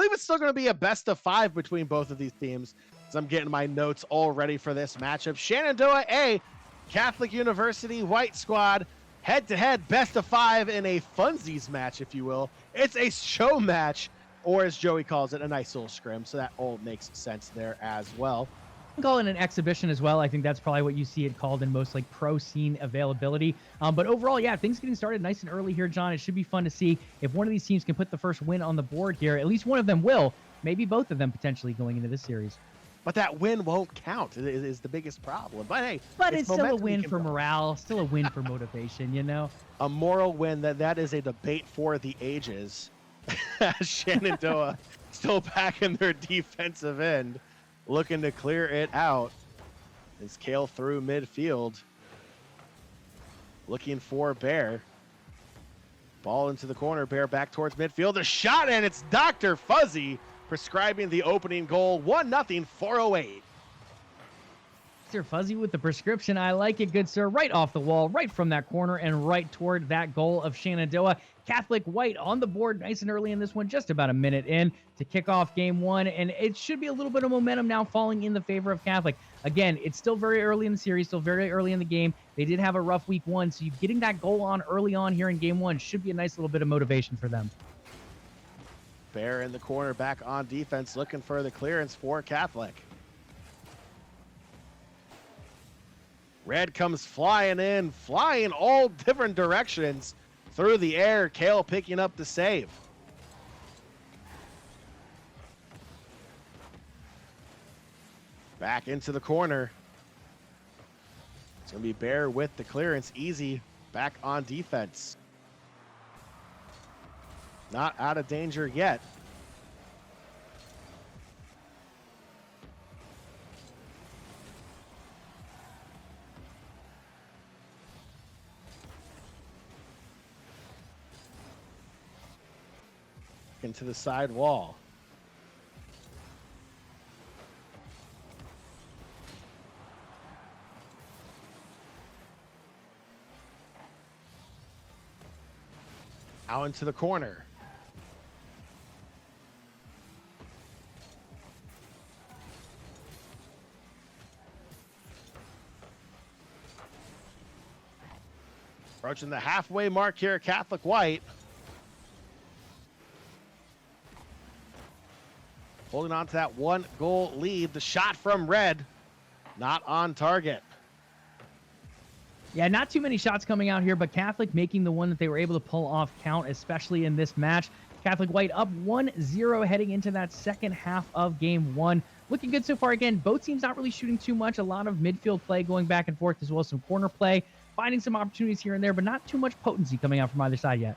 believe it's still going to be a best of 5 between both of these teams. As I'm getting my notes all ready for this matchup. Shenandoah A, Catholic University White Squad, head-to-head best of 5 in a funsies match, if you will. It's a show match, or as Joey calls it, a nice little scrim. So that all makes sense there as well. I call it an exhibition as well. I think that's probably what you see it called in most like pro scene availability. But overall, yeah, things getting started nice and early here, John. It should be fun to see if one of these teams can put the first win on the board here. At least one of them will. Maybe both of them potentially going into this series. But that win won't count is the biggest problem. But hey, it's still a win for morale, still a win for motivation, you know? A moral win, that is a debate for the ages. Shenandoah still back in their defensive end, looking to clear it out. As Kale through midfield, looking for Bear. Ball into the corner, Bear back towards midfield. A shot, and it's Dr. Fuzzy prescribing the opening goal. 1-0, 408. Mr. Fuzzy with the prescription. I like it, good sir. Right off the wall, right from that corner, and right toward that goal of Shenandoah. Catholic White on the board nice and early in this one, just about a minute in to kick off game one, and it should be a little bit of momentum now falling in the favor of Catholic. Again, it's still very early in the series, still very early in the game. They did have a rough week one, so you getting that goal on early on here in game one should be a nice little bit of motivation for them. Bear in the corner, back on defense, looking for the clearance for Catholic. Red comes flying in, flying all different directions through the air. Kale picking up the save. Back into the corner. It's going to be Bear with the clearance. Easy back on defense. Not out of danger yet. Into the side wall. Out into the corner. Approaching the halfway mark here, Catholic White. Holding on to that 1-goal lead. The shot from Red, not on target. Yeah, not too many shots coming out here, but Catholic making the one that they were able to pull off count, especially in this match. Catholic White up 1-0 heading into that second half of game one. Looking good so far. Again, both teams not really shooting too much. A lot of midfield play going back and forth, as well as some corner play. Finding some opportunities here and there, but not too much potency coming out from either side yet.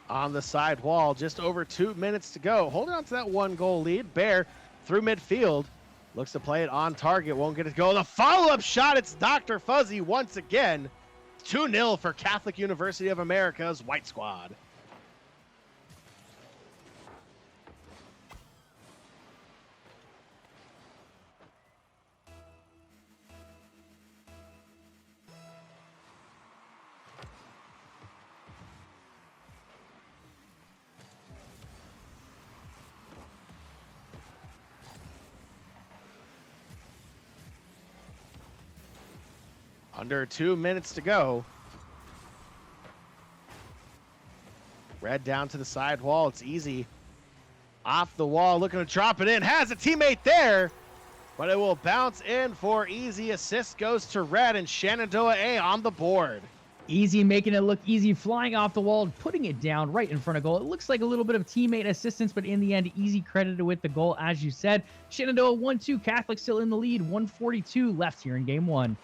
On the side wall, just over 2 minutes to go. Holding on to that 1-goal lead. Bear through midfield. Looks to play it on target. Won't get it to go. The follow-up shot. It's Dr. Fuzzy once again. 2-0 for Catholic University of America's White Squad. Under 2 minutes to go. Red down to the side wall. It's easy. Off the wall, looking to drop it in. Has a teammate there, but it will bounce in for easy. Assist goes to Red, and Shenandoah A on the board. Easy, making it look easy, flying off the wall, putting it down right in front of goal. It looks like a little bit of teammate assistance, but in the end, Easy credited with the goal, as you said. Shenandoah 1-2, Catholic still in the lead. 1:42 left here in game one.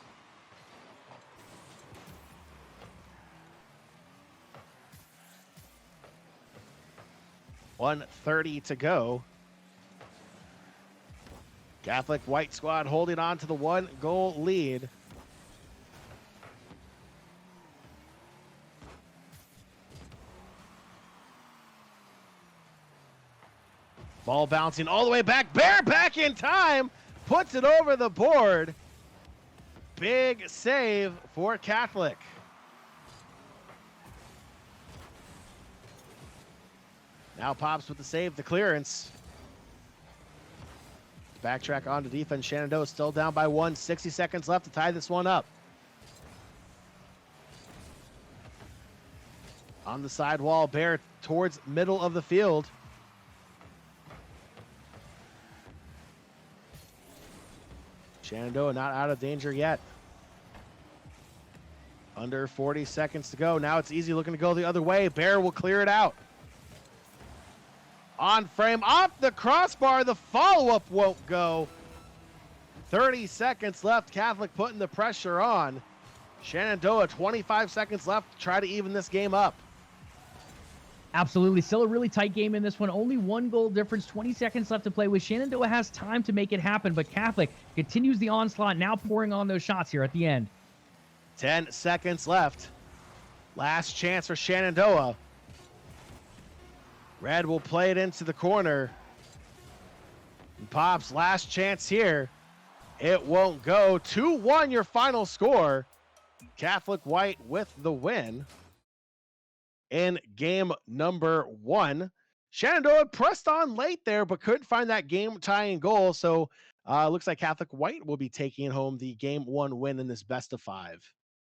1:30 to go. Catholic White Squad holding on to the 1-goal lead. Ball bouncing all the way back. Bear back in time. Puts it over the board. Big save for Catholic. Now Pops with the save, the clearance. Backtrack onto defense. Shenandoah still down by 1. 60 seconds left to tie this one up. On the side wall, Bear towards middle of the field. Shenandoah not out of danger yet. Under 40 seconds to go. Now it's easy looking to go the other way. Bear will clear it out. On frame, off the crossbar. The follow-up won't go. 30 seconds left. Catholic putting the pressure on. Shenandoah, 25 seconds left to try to even this game up. Absolutely. Still a really tight game in this one. Only 1 goal difference, 20 seconds left to play with. Shenandoah has time to make it happen, but Catholic continues the onslaught, now pouring on those shots here at the end. 10 seconds left. Last chance for Shenandoah. Red will play it into the corner. And Pops, last chance here. It won't go. 2-1 your final score. Catholic White with the win. In game number 1. Shenandoah pressed on late there, but couldn't find that game-tying goal. So looks like Catholic White will be taking home the game 1 win in this best of 5.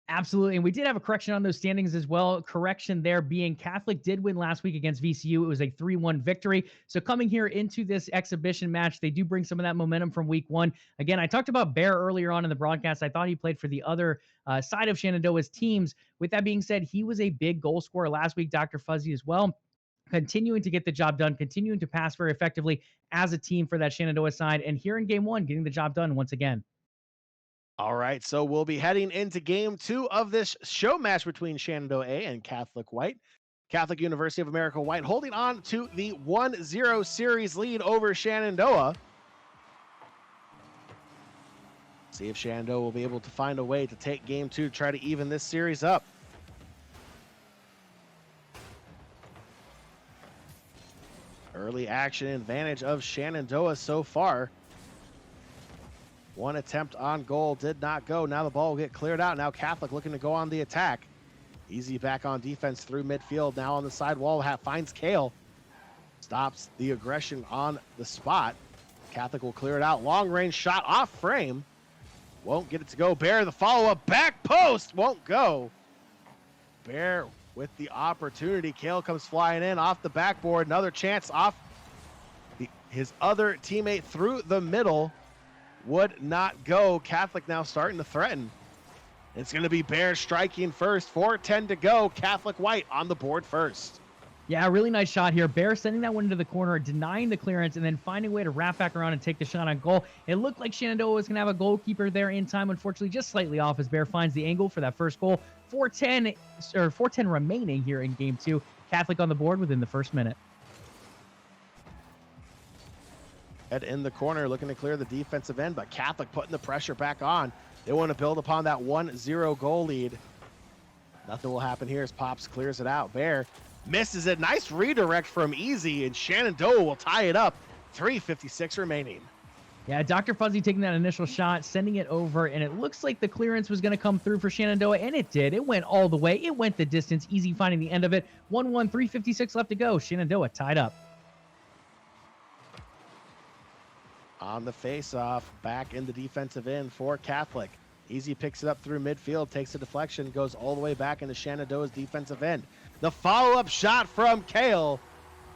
Absolutely. And we did have a correction on those standings as well. Correction there being Catholic did win last week against VCU. It was a 3-1 victory. So coming here into this exhibition match, they do bring some of that momentum from week 1. Again, I talked about Bear earlier on in the broadcast. I thought he played for the other side of Shenandoah's teams. With that being said, he was a big goal scorer last week, Dr. Fuzzy as well. Continuing to get the job done, continuing to pass very effectively as a team for that Shenandoah side. And here in game 1, getting the job done once again. All right, so we'll be heading into game 2 of this show match between Shenandoah A and Catholic White. Catholic University of America White holding on to the 1-0 series lead over Shenandoah. See if Shenandoah will be able to find a way to take game 2 to try to even this series up. Early action advantage of Shenandoah so far. 1 attempt on goal did not go. Now the ball will get cleared out. Now Catholic looking to go on the attack. Easy back on defense through midfield. Now on the side wall, finds Kale. Stops the aggression on the spot. Catholic will clear it out. Long range shot off frame. Won't get it to go. Bear the follow-up. Back post. Won't go. Bear with the opportunity. Kale comes flying in off the backboard. Another chance off his other teammate through the middle. Would not go. Catholic now starting to threaten. It's going to be Bear striking first. 4:10 to go. Catholic White on the board first. Yeah, really nice shot here. Bear sending that one into the corner, denying the clearance, and then finding a way to wrap back around and take the shot on goal. It looked like Shenandoah was going to have a goalkeeper there in time. Unfortunately, just slightly off as Bear finds the angle for that first goal. 4:10 remaining here in game 2. Catholic on the board within the first minute. In the corner, looking to clear the defensive end, but Catholic putting the pressure back on. They want to build upon that 1-0 goal lead. Nothing will happen here as Pops clears it out. Bear misses it. Nice redirect from Easy, and Shenandoah will tie it up. 3:56 remaining. Yeah, Dr. Fuzzy taking that initial shot, sending it over, and it looks like the clearance was going to come through for Shenandoah, and it did. It went all the way. It went the distance. Easy finding the end of it. 1-1, 3:56 left to go. Shenandoah tied up. On the face-off, back in the defensive end for Catholic. Easy picks it up through midfield, takes a deflection, goes all the way back into Shenandoah's defensive end. The follow-up shot from Kale,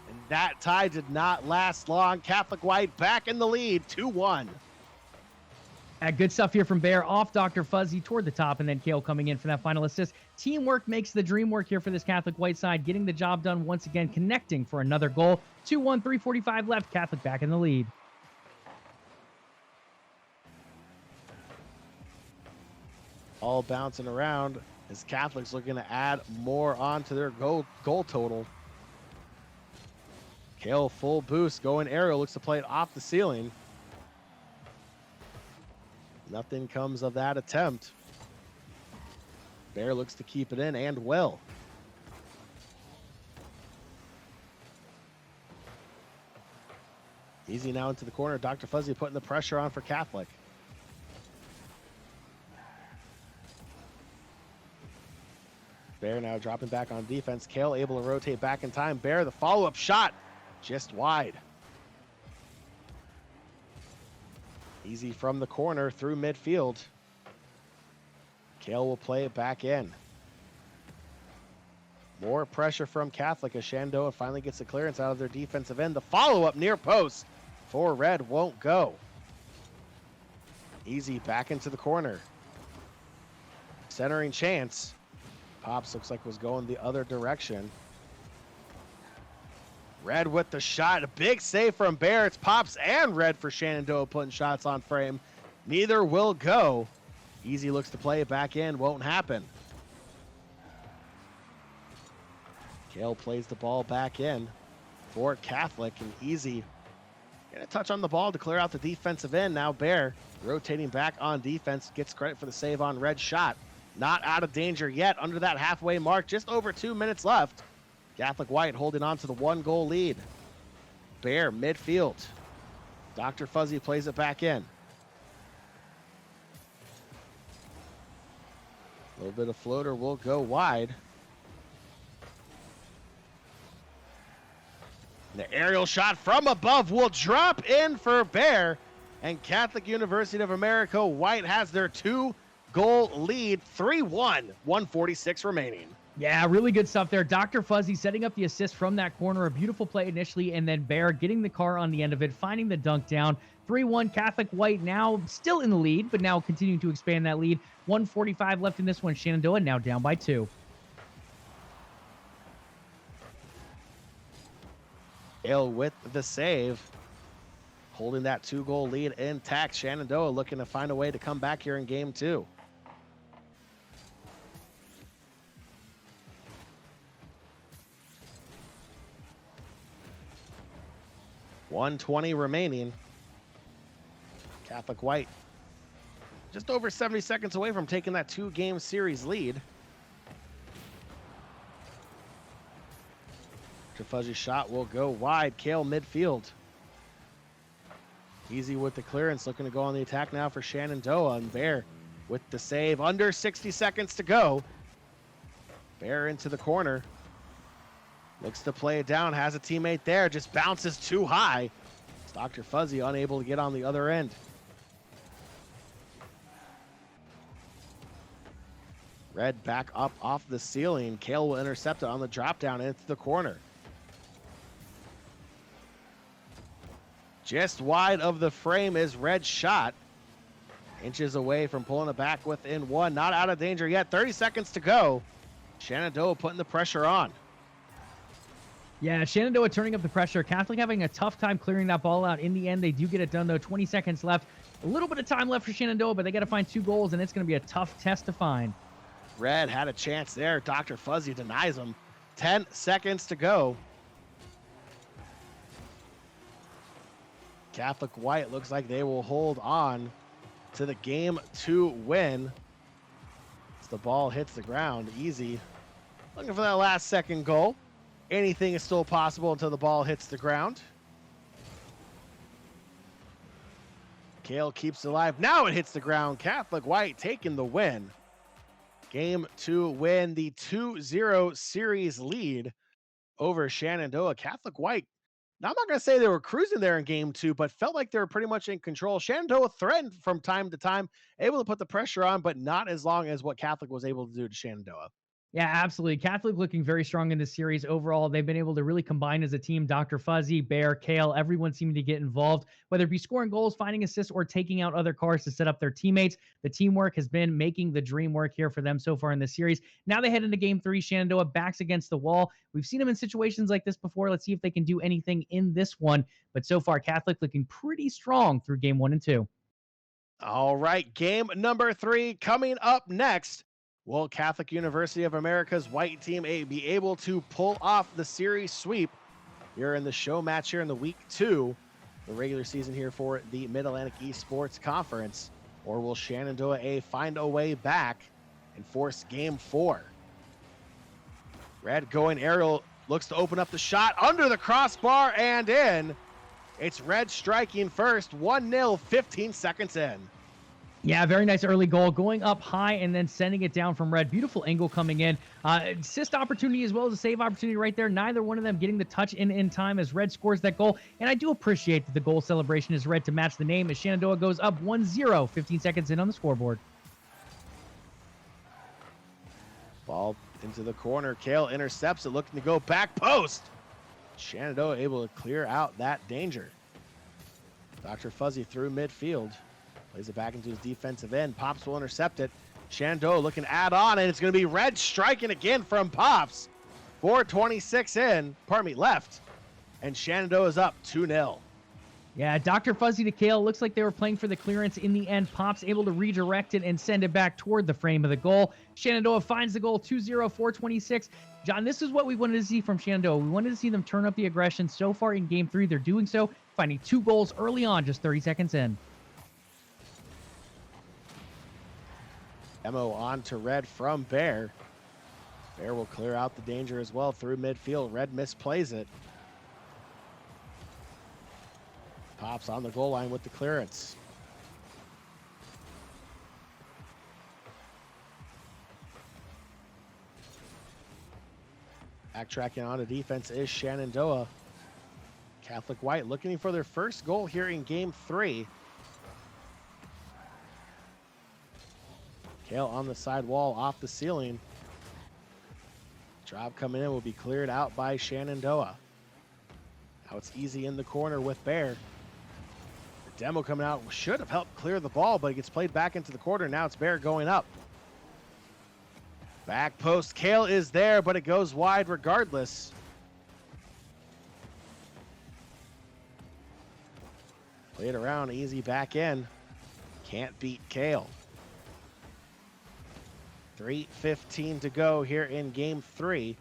and that tie did not last long. Catholic White back in the lead, 2-1. Good stuff here from Bear off Dr. Fuzzy toward the top, and then Kale coming in for that final assist. Teamwork makes the dream work here for this Catholic White side, getting the job done once again, connecting for another goal. 2-1, 3:45 left. Catholic back in the lead. All bouncing around as Catholic's looking to add more onto their goal total. Kale full boost, going aerial, looks to play it off the ceiling. Nothing comes of that attempt. Bear looks to keep it in and will. Easy now into the corner. Dr. Fuzzy putting the pressure on for Catholic. Bear now dropping back on defense. Kale able to rotate back in time. Bear, the follow-up shot, just wide. Easy from the corner through midfield. Kale will play it back in. More pressure from Catholic as Shenandoah finally gets the clearance out of their defensive end. The follow-up near post for Red won't go. Easy back into the corner. Centering chance. Pops looks like was going the other direction. Red with the shot. A big save from Bear. It's Pops and Red for Shenandoah putting shots on frame. Neither will go. Easy looks to play it back in. Won't happen. Kale plays the ball back in for Catholic, and Easy gonna touch on the ball to clear out the defensive end. Now Bear rotating back on defense, gets credit for the save on Red's shot. Not out of danger yet under that halfway mark, just over 2 minutes left. Catholic White holding on to the 1-goal lead. Bear midfield. Dr. Fuzzy plays it back in. A little bit of floater will go wide. The aerial shot from above will drop in for Bear, and Catholic University of America White has their 2-goal lead, 3-1, 1:46 remaining. Yeah, really good stuff there. Dr. Fuzzy setting up the assist from that corner. A beautiful play initially, and then Bear getting the car on the end of it, finding the dunk down. 3-1 Catholic White now still in the lead, but now continuing to expand that lead. 1:45 left in this one. Shenandoah now down by 2. Kale with the save, holding that 2-goal lead intact. Shenandoah looking to find a way to come back here in game 2. .120 remaining. Catholic White just over 70 seconds away from taking that 2-game series lead. Fuzzy shot will go wide. Kale midfield. Easy with the clearance, looking to go on the attack now for Shenandoah, and Bear with the save. Under 60 seconds to go. Bear into the corner. Looks to play it down, has a teammate there, just bounces too high. It's Dr. Fuzzy unable to get on the other end. Red back up off the ceiling. Kale will intercept it on the drop down into the corner. Just wide of the frame is Red's shot. Inches away from pulling it back within 1. Not out of danger yet. 30 seconds to go. Shenandoah putting the pressure on. Yeah, Shenandoah turning up the pressure. Catholic having a tough time clearing that ball out. In the end, they do get it done, though. 20 seconds left. A little bit of time left for Shenandoah, but they got to find 2 goals, and it's going to be a tough test to find. Red had a chance there. Dr. Fuzzy denies him. 10 seconds to go. Catholic White looks like they will hold on to the game 2 win. As the ball hits the ground, Easy looking for that last second goal. Anything is still possible until the ball hits the ground. Kale keeps it alive. Now it hits the ground. Catholic White taking the win. Game 2 win, the 2-0 series lead over Shenandoah. Catholic White, now I'm not going to say they were cruising there in game 2, but felt like they were pretty much in control. Shenandoah threatened from time to time, able to put the pressure on, but not as long as what Catholic was able to do to Shenandoah. Yeah, absolutely. Catholic looking very strong in this series. Overall, they've been able to really combine as a team. Dr. Fuzzy, Bear, Kale, everyone seeming to get involved, whether it be scoring goals, finding assists, or taking out other cars to set up their teammates. The teamwork has been making the dream work here for them so far in this series. Now they head into game 3. Shenandoah backs against the wall. We've seen them in situations like this before. Let's see if they can do anything in this one. But so far, Catholic looking pretty strong through game 1 and 2. All right, game number 3 coming up next. Will Catholic University of America's White team be able to pull off the series sweep here in the show match here in the week 2, the regular season here for the Mid-Atlantic Esports Conference? Or will Shenandoah find a way back and force game 4? Red going aerial, looks to open up the shot under the crossbar and in. It's Red striking first, 1-0, 15 seconds in. Yeah, very nice early goal, going up high and then sending it down from Red. Beautiful angle coming in. Assist opportunity as well as a save opportunity right there. Neither one of them getting the touch in time as Red scores that goal. And I do appreciate that the goal celebration is Red to match the name as Shenandoah goes up 1-0, 15 seconds in on the scoreboard. Ball into the corner. Kale intercepts it, looking to go back post. Shenandoah able to clear out that danger. Dr. Fuzzy through midfield. Plays it back into his defensive end. Pops will intercept it. Shenandoah looking to add on, and it's going to be Red striking again from Pops. 4:26 in, left. And Shenandoah is up 2-0. Yeah, Dr. Fuzzy to Kale. Looks like they were playing for the clearance in the end. Pops able to redirect it and send it back toward the frame of the goal. Shenandoah finds the goal, 2-0, 4:26. John, this is what we wanted to see from Shenandoah. We wanted to see them turn up the aggression. So far in Game 3, they're doing so, finding 2 goals early on, just 30 seconds in. Emo on to Red from Bear. Bear will clear out the danger as well through midfield. Red misplays it. Pops on the goal line with the clearance. Backtracking on to defense is Shenandoah. Catholic White looking for their first goal here in Game 3. Kale on the side wall, off the ceiling. Drop coming in will be cleared out by Shenandoah. Now it's easy in the corner with Bear. The demo coming out should have helped clear the ball, but it gets played back into the corner. Now it's Bear going up. Back post, Kale is there, but it goes wide regardless. Played around, easy back in. Can't beat Kale. 3:15 to go here in Game 3.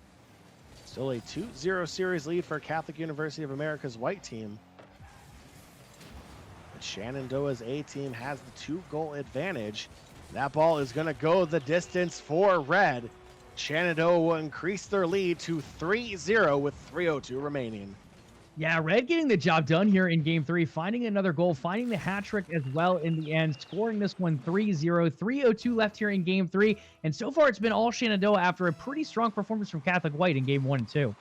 Still a 2-0 series lead for Catholic University of America's white team. But Shenandoah's A team has the 2-goal advantage. That ball is going to go the distance for Red. Shenandoah will increase their lead to 3-0 with 3:02 remaining. Yeah, Red getting the job done here in Game 3, finding another goal, finding the hat trick as well in the end, scoring this one 3-0, 3:02 left here in Game 3, and so far it's been all Shenandoah after a pretty strong performance from Catholic White in Game 1 and 2.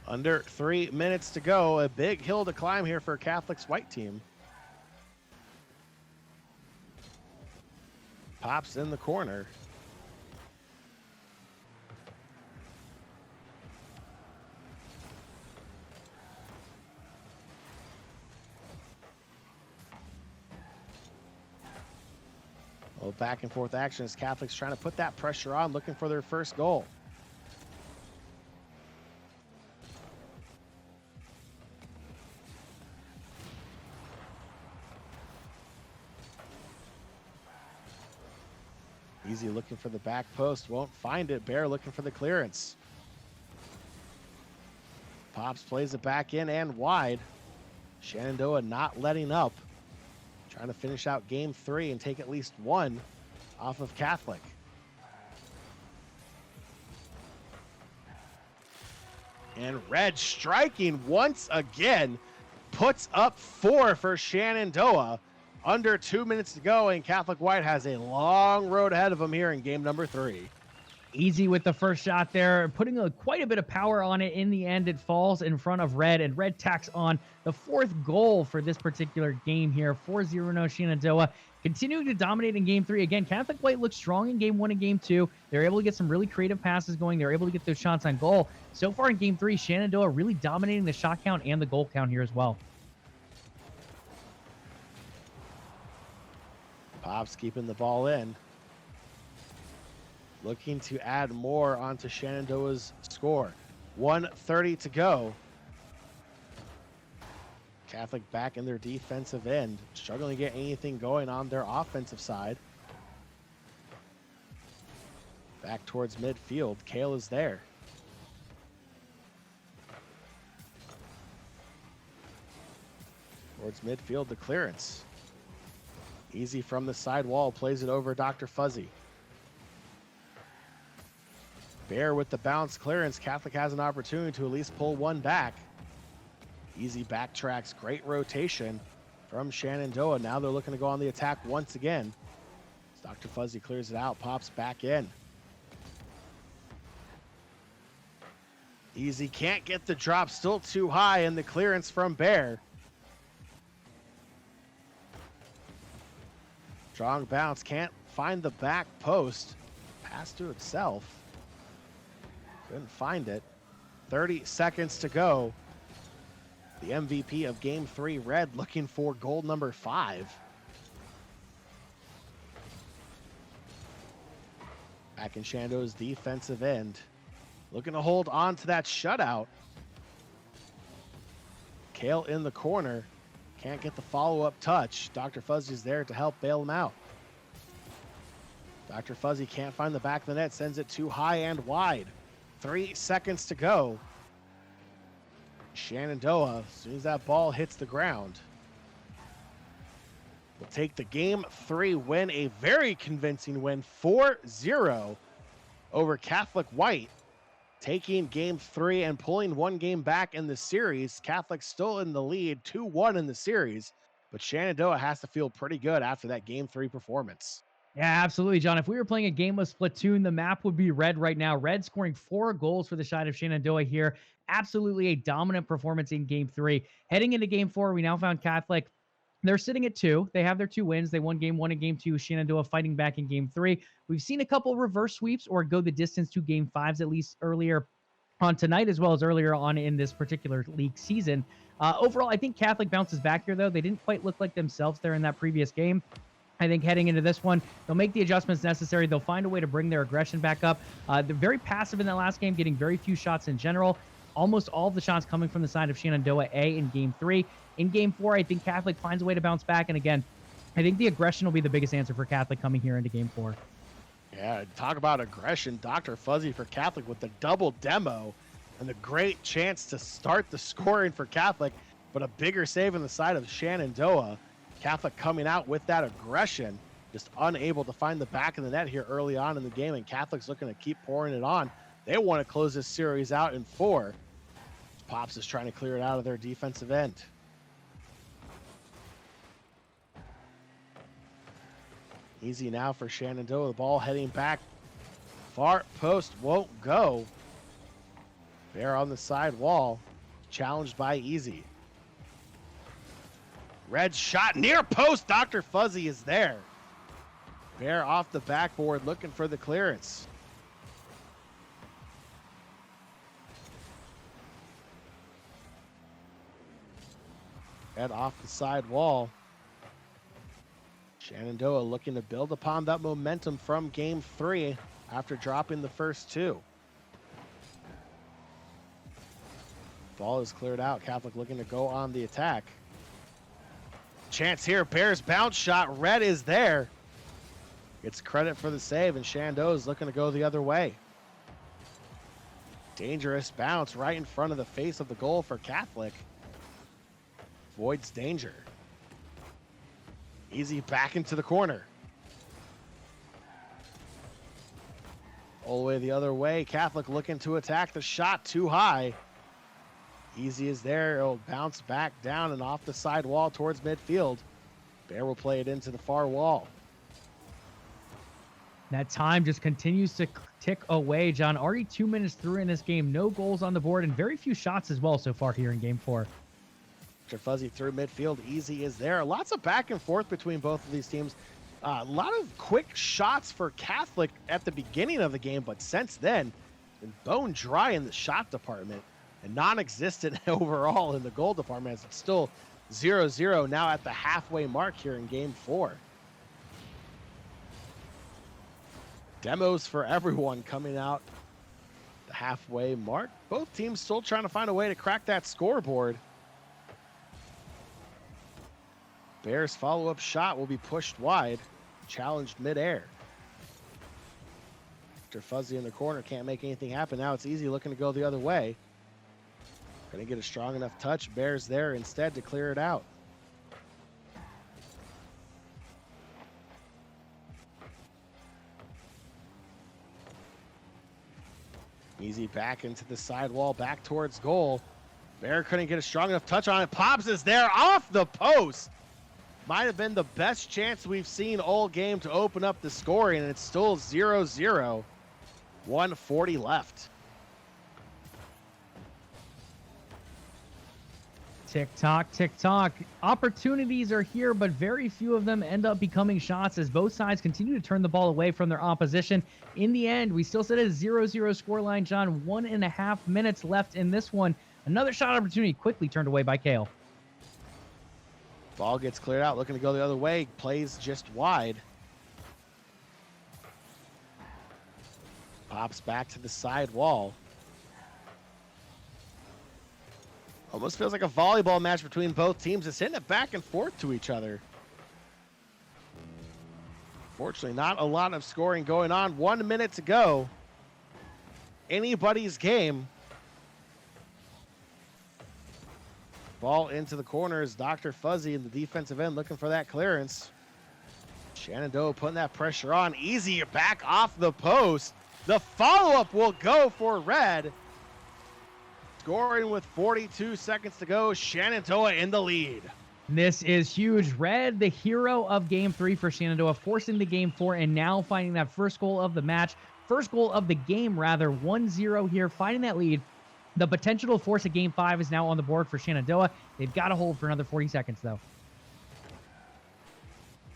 Under 3 minutes to go, a big hill to climb here for Catholic's white team. Pops in the corner. A little back and forth action as Catholic's trying to put that pressure on, looking for their first goal. Easy looking for the back post, won't find it. Bear looking for the clearance. Pops plays it back in and wide. Shenandoah not letting up. Trying to finish out Game 3 and take at least one off of Catholic. And Red striking once again, puts up 4 for Shenandoah. Under 2 minutes to go, and Catholic White has a long road ahead of them here in game number 3. Easy with the first shot there, putting quite a bit of power on it. In the end, it falls in front of Red, and Red tacks on the 4th goal for this particular game here. 4-0 Shenandoah, continuing to dominate in Game 3. Again, Catholic White looked strong in Game 1 and Game 2. They're able to get some really creative passes going. They're able to get those shots on goal. So far in Game 3, Shenandoah really dominating the shot count and the goal count here as well. Pops keeping the ball in. Looking to add more onto Shenandoah's score. 1:30 to go. Catholic back in their defensive end, struggling to get anything going on their offensive side. Back towards midfield. Kale is there. Towards midfield, the clearance. Easy from the side wall, plays it over Dr. Fuzzy. Bear with the bounce clearance. Catholic has an opportunity to at least pull one back. Easy backtracks, great rotation from Shenandoah. Now they're looking to go on the attack once again. Dr. Fuzzy clears it out, pops back in. Easy can't get the drop, still too high, and the clearance from Bear. Strong bounce, can't find the back post. Pass to itself. Couldn't find it. 30 seconds to go. The MVP of Game 3, Red, looking for goal number 5. Back in Shenandoah's defensive end. Looking to hold on to that shutout. Kale in the corner. Can't get the follow-up touch. Dr. Fuzzy's there to help bail him out. Dr. Fuzzy can't find the back of the net. Sends it too high and wide. 3 seconds to go. Shenandoah, as soon as that ball hits the ground, will take the Game 3 win. A very convincing win, 4-0 over Catholic White. Taking Game 3 and pulling one game back in the series. Catholic still in the lead, 2-1 in the series. But Shenandoah has to feel pretty good after that Game 3 performance. Yeah, absolutely, John. If we were playing a game of Splatoon, the map would be red right now. Red scoring 4 goals for the side of Shenandoah here. Absolutely a dominant performance in Game 3. Heading into Game 4, we now found Catholic. They're sitting at 2. They have their 2 wins. They won Game 1 and Game 2. Shenandoah fighting back in Game 3. We've seen a couple reverse sweeps or go the distance to Game 5s at least earlier on tonight, as well as earlier on in this particular league season. Overall, I think Catholic bounces back here, though. They didn't quite look like themselves there in that previous game. I think heading into this one, they'll make the adjustments necessary. They'll find a way to bring their aggression back up. They're very passive in that last game, getting very few shots in general. Almost all of the shots coming from the side of Shenandoah A in Game 3. In Game 4, I think Catholic finds a way to bounce back. And again, I think the aggression will be the biggest answer for Catholic coming here into Game 4. Yeah, talk about aggression. Dr. Fuzzy for Catholic with the double demo and the great chance to start the scoring for Catholic, but a bigger save on the side of Shenandoah. Catholic coming out with that aggression, just unable to find the back of the net here early on in the game, and Catholic's looking to keep pouring it on. They want to close this series out in 4. Pops is trying to clear it out of their defensive end. Easy now for Shenandoah. The ball heading back. Far post won't go. They're on the side wall. Challenged by Easy. Red shot near post. Dr. Fuzzy is there. Bear off the backboard looking for the clearance. Red off the side wall. Shenandoah looking to build upon that momentum from Game 3 after dropping the first 2. Ball is cleared out. Catholic looking to go on the attack. Chance here. Bears bounce shot. Red is there. Gets credit for the save, and Shenandoah is looking to go the other way. Dangerous bounce right in front of the face of the goal for Catholic. Voids danger. Easy back into the corner. All the way the other way. Catholic looking to attack the shot too high. Easy is there. It'll bounce back down and off the side wall towards midfield. Bear will play it into the far wall. That time just continues to tick away, John. Already 2 minutes through in this game. No goals on the board and very few shots as well so far here in Game 4. After Fuzzy through midfield, Easy is there. Lots of back and forth between both of these teams. A lot of quick shots for Catholic at the beginning of the game, but since then, been bone dry in the shot department and non-existent overall in the goal department, as it's still 0-0 now at the halfway mark here in Game 4. Demos for everyone coming out the halfway mark. Both teams still trying to find a way to crack that scoreboard. Bears follow-up shot will be pushed wide, challenged midair. After Fuzzy in the corner, can't make anything happen. Now it's Easy looking to go the other way. Gonna get a strong enough touch. Bears there instead to clear it out. Easy back into the sidewall, back towards goal. Bear couldn't get a strong enough touch on it. Pops is there off the post. Might have been the best chance we've seen all game to open up the scoring, and it's still 0-0. 1:40 left. Tick-tock, tick-tock. Opportunities are here, but very few of them end up becoming shots as both sides continue to turn the ball away from their opposition. In the end, we still sit at a 0-0 scoreline, John. 1.5 minutes left in this one. Another shot opportunity quickly turned away by Kale. Ball gets cleared out, looking to go the other way. Plays just wide. Pops back to the side wall. Almost feels like a volleyball match between both teams. It's hitting it back and forth to each other. Fortunately, not a lot of scoring going on. 1 minute to go. Anybody's game. Ball into the corners. Dr. Fuzzy in the defensive end looking for that clearance. Shenandoah putting that pressure on. Easy back off the post. The follow-up will go for Red. Scoring with 42 seconds to go. Shenandoah in the lead. This is huge. Red, the hero of Game 3 for Shenandoah, forcing the Game 4 and now finding that first goal of the match. First goal of the game, rather. 1-0 here, finding that lead. The potential to force a Game 5 is now on the board for Shenandoah. They've got to hold for another 40 seconds, though.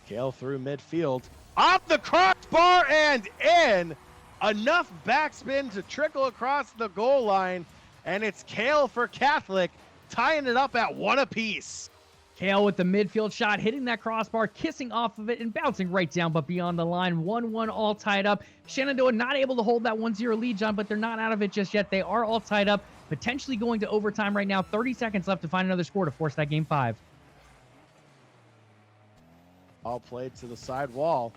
Kale through midfield. Off the crossbar and in. Enough backspin to trickle across the goal line. And it's Kale for Catholic, tying it up at 1 apiece. Kale with the midfield shot, hitting that crossbar, kissing off of it, and bouncing right down, but beyond the line. 1-1 all tied up. Shenandoah not able to hold that 1-0 lead, John, but they're not out of it just yet. They are all tied up, potentially going to overtime right now. 30 seconds left to find another score to force that Game 5. All played to the side wall.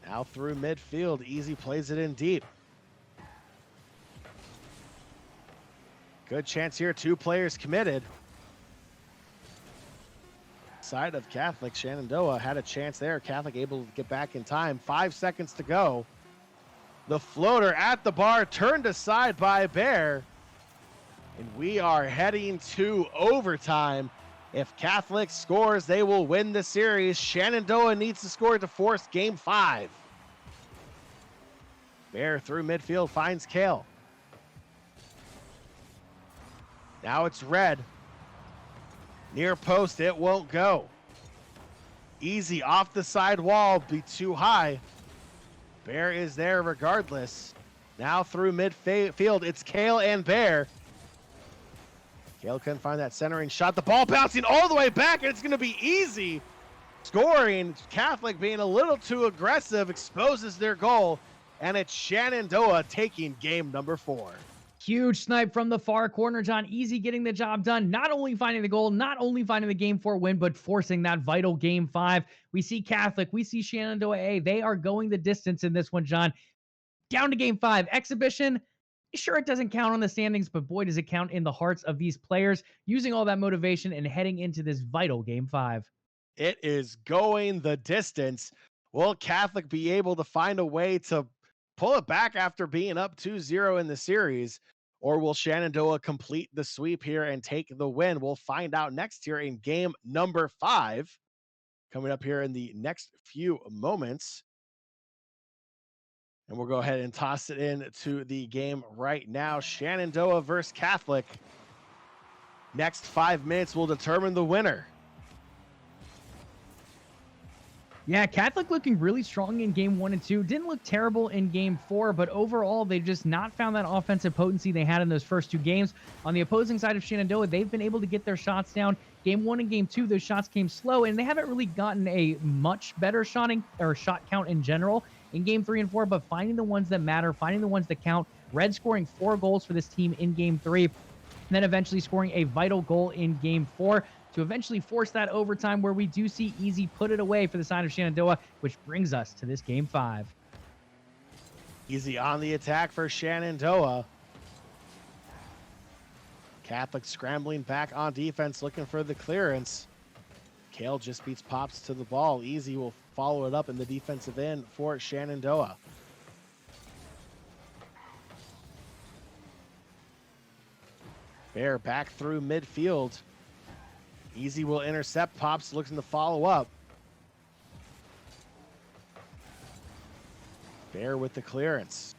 Now through midfield. Easy plays it in deep. Good chance here. 2 players committed. Side of Catholic, Shenandoah had a chance there. Catholic able to get back in time. 5 seconds to go. The floater at the bar turned aside by Bear. And we are heading to overtime. If Catholic scores, they will win the series. Shenandoah needs to score to force Game 5. Bear through midfield finds Kale. Now it's Red. Near post, it won't go. Easy off the side wall, be too high. Bear is there regardless. Now through midfield, it's Kale and Bear. Kale couldn't find that centering shot. The ball bouncing all the way back, and it's going to be easy. Scoring, Catholic being a little too aggressive, exposes their goal, and it's Shenandoah taking game number 4. Huge snipe from the far corner, John. Easy getting the job done. Not only finding the goal, not only finding the Game 4 win, but forcing that vital Game 5. We see Catholic, we see Shenandoah A. They are going the distance in this one, John. Down to Game 5. Exhibition, sure, it doesn't count on the standings, but boy, does it count in the hearts of these players, using all that motivation and heading into this vital Game 5. It is going the distance. Will Catholic be able to find a way to pull it back after being up 2-0 in the series? Or will Shenandoah complete the sweep here and take the win? We'll find out next here in game number 5, coming up here in the next few moments. And we'll go ahead and toss it into the game right now. Shenandoah versus Catholic. Next 5 minutes will determine the winner. Yeah, Catholic looking really strong in Game 1 and 2. Didn't look terrible in Game 4, but overall, they've just not found that offensive potency they had in those first 2 games. On the opposing side of Shenandoah, they've been able to get their shots down. Game 1 and Game 2, those shots came slow, and they haven't really gotten a much better shot count in general in Game 3 and 4, but finding the ones that matter, finding the ones that count. Red scoring 4 goals for this team in Game 3, and then eventually scoring a vital goal in Game 4. To eventually force that overtime where we do see Easy put it away for the side of Shenandoah, which brings us to this Game 5. Easy on the attack for Shenandoah. Catholic scrambling back on defense, looking for the clearance. Kale just beats Pops to the ball. Easy will follow it up in the defensive end for Shenandoah. Bear back through midfield. Easy will intercept. Pops looking to follow up. Bear with the clearance.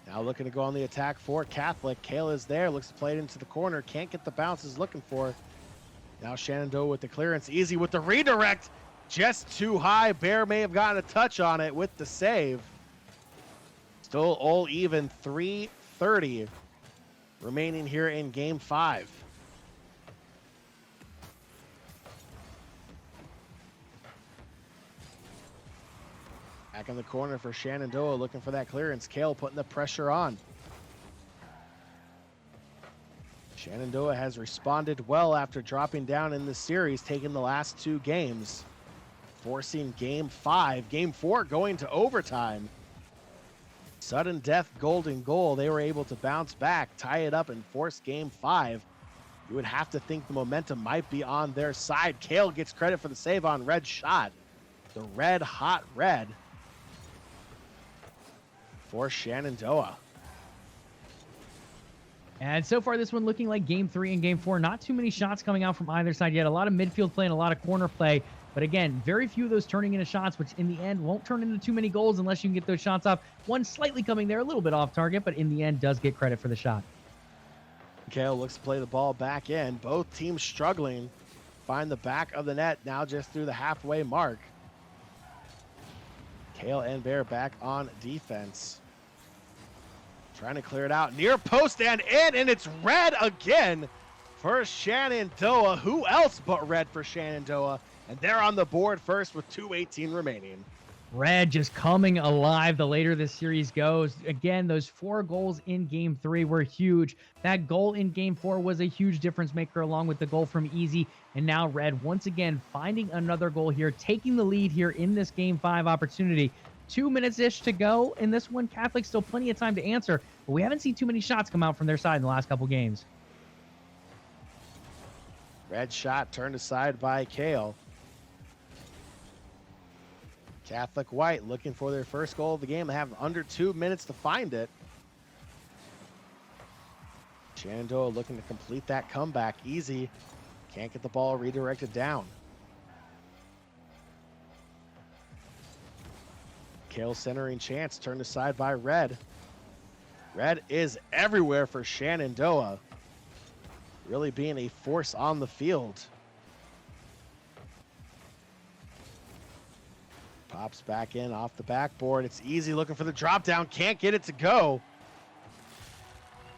Now looking to go on the attack for Catholic. Kale is there, looks to play it into the corner. Can't get the bounces looking for. Now Shenandoah with the clearance. Easy with the redirect. Just too high. Bear may have gotten a touch on it with the save. Still all even. 3:30 remaining here in game 5. Back in the corner for Shenandoah, looking for that clearance. Kale putting the pressure on. Shenandoah has responded well after dropping down in the series, taking the last 2 games, forcing game 5. Game 4 going to overtime. Sudden death golden goal. They were able to bounce back, tie it up, and force game 5. You would have to think the momentum might be on their side. Kale gets credit for the save on Red's shot. The red hot red for Shenandoah. And so far, this one looking like game 3 and game 4. Not too many shots coming out from either side yet. A lot of midfield play and a lot of corner play. But again, very few of those turning into shots, which in the end won't turn into too many goals unless you can get those shots off. One slightly coming there, a little bit off target, but in the end does get credit for the shot. Kale looks to play the ball back in. Both teams struggling. Find the back of the net now just through the halfway mark. Kale and Bear back on defense. Trying to clear it out. Near post and in, and it's red again for Shenandoah. Who else but red for Shenandoah? And they're on the board first with 2:18 remaining. Red just coming alive the later this series goes. Again, those 4 goals in game 3 were huge. That goal in game 4 was a huge difference maker along with the goal from Easy. And now Red once again finding another goal here, taking the lead here in this game 5 opportunity. 2 minutes-ish to go in this one. Catholic still plenty of time to answer, but we haven't seen too many shots come out from their side in the last couple games. Red shot turned aside by Kale. Catholic White looking for their first goal of the game. They have under 2 minutes to find it. Shenandoah looking to complete that comeback. Easy. Can't get the ball redirected down. Kale centering chance turned aside by Red. Red is everywhere for Shenandoah. Really being a force on the field. Pops back in off the backboard. It's Easy looking for the drop down. Can't get it to go.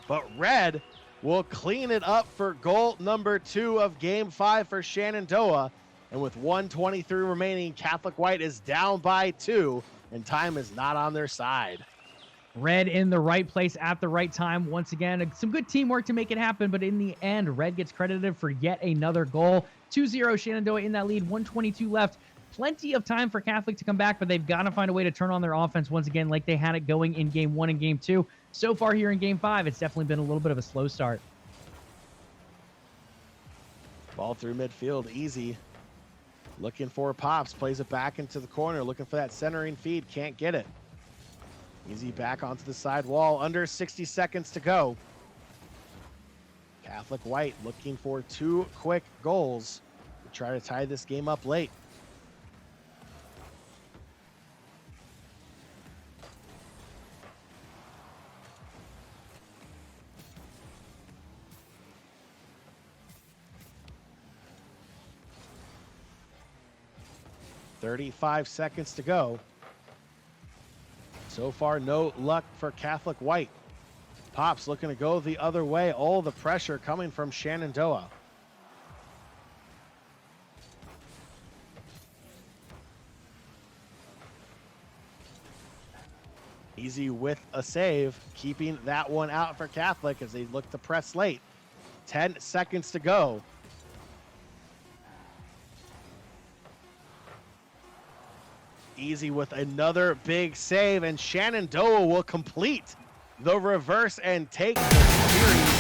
But Red will clean it up for goal number 2 of game 5 for Shenandoah. And with 1:23 remaining, Catholic White is down by 2, and time is not on their side. Red in the right place at the right time. Once again, some good teamwork to make it happen, but in the end, Red gets credited for yet another goal. 2-0 Shenandoah in that lead, 1:22 left. Plenty of time for Catholic to come back, but they've got to find a way to turn on their offense once again like they had it going in game 1 and game 2. So far here in game 5, it's definitely been a little bit of a slow start. Ball through midfield, Easy. Looking for Pops, plays it back into the corner, looking for that centering feed, can't get it. Easy back onto the side wall, under 60 seconds to go. Catholic White looking for 2 quick goals to try to tie this game up late. .35 seconds to go. So far, no luck for Catholic White. Pops looking to go the other way. All the pressure coming from Shenandoah. Easy with a save, keeping that one out for Catholic as they look to press late. 10 seconds to go. Easy with another big save, and Shenandoah will complete the reverse and take the series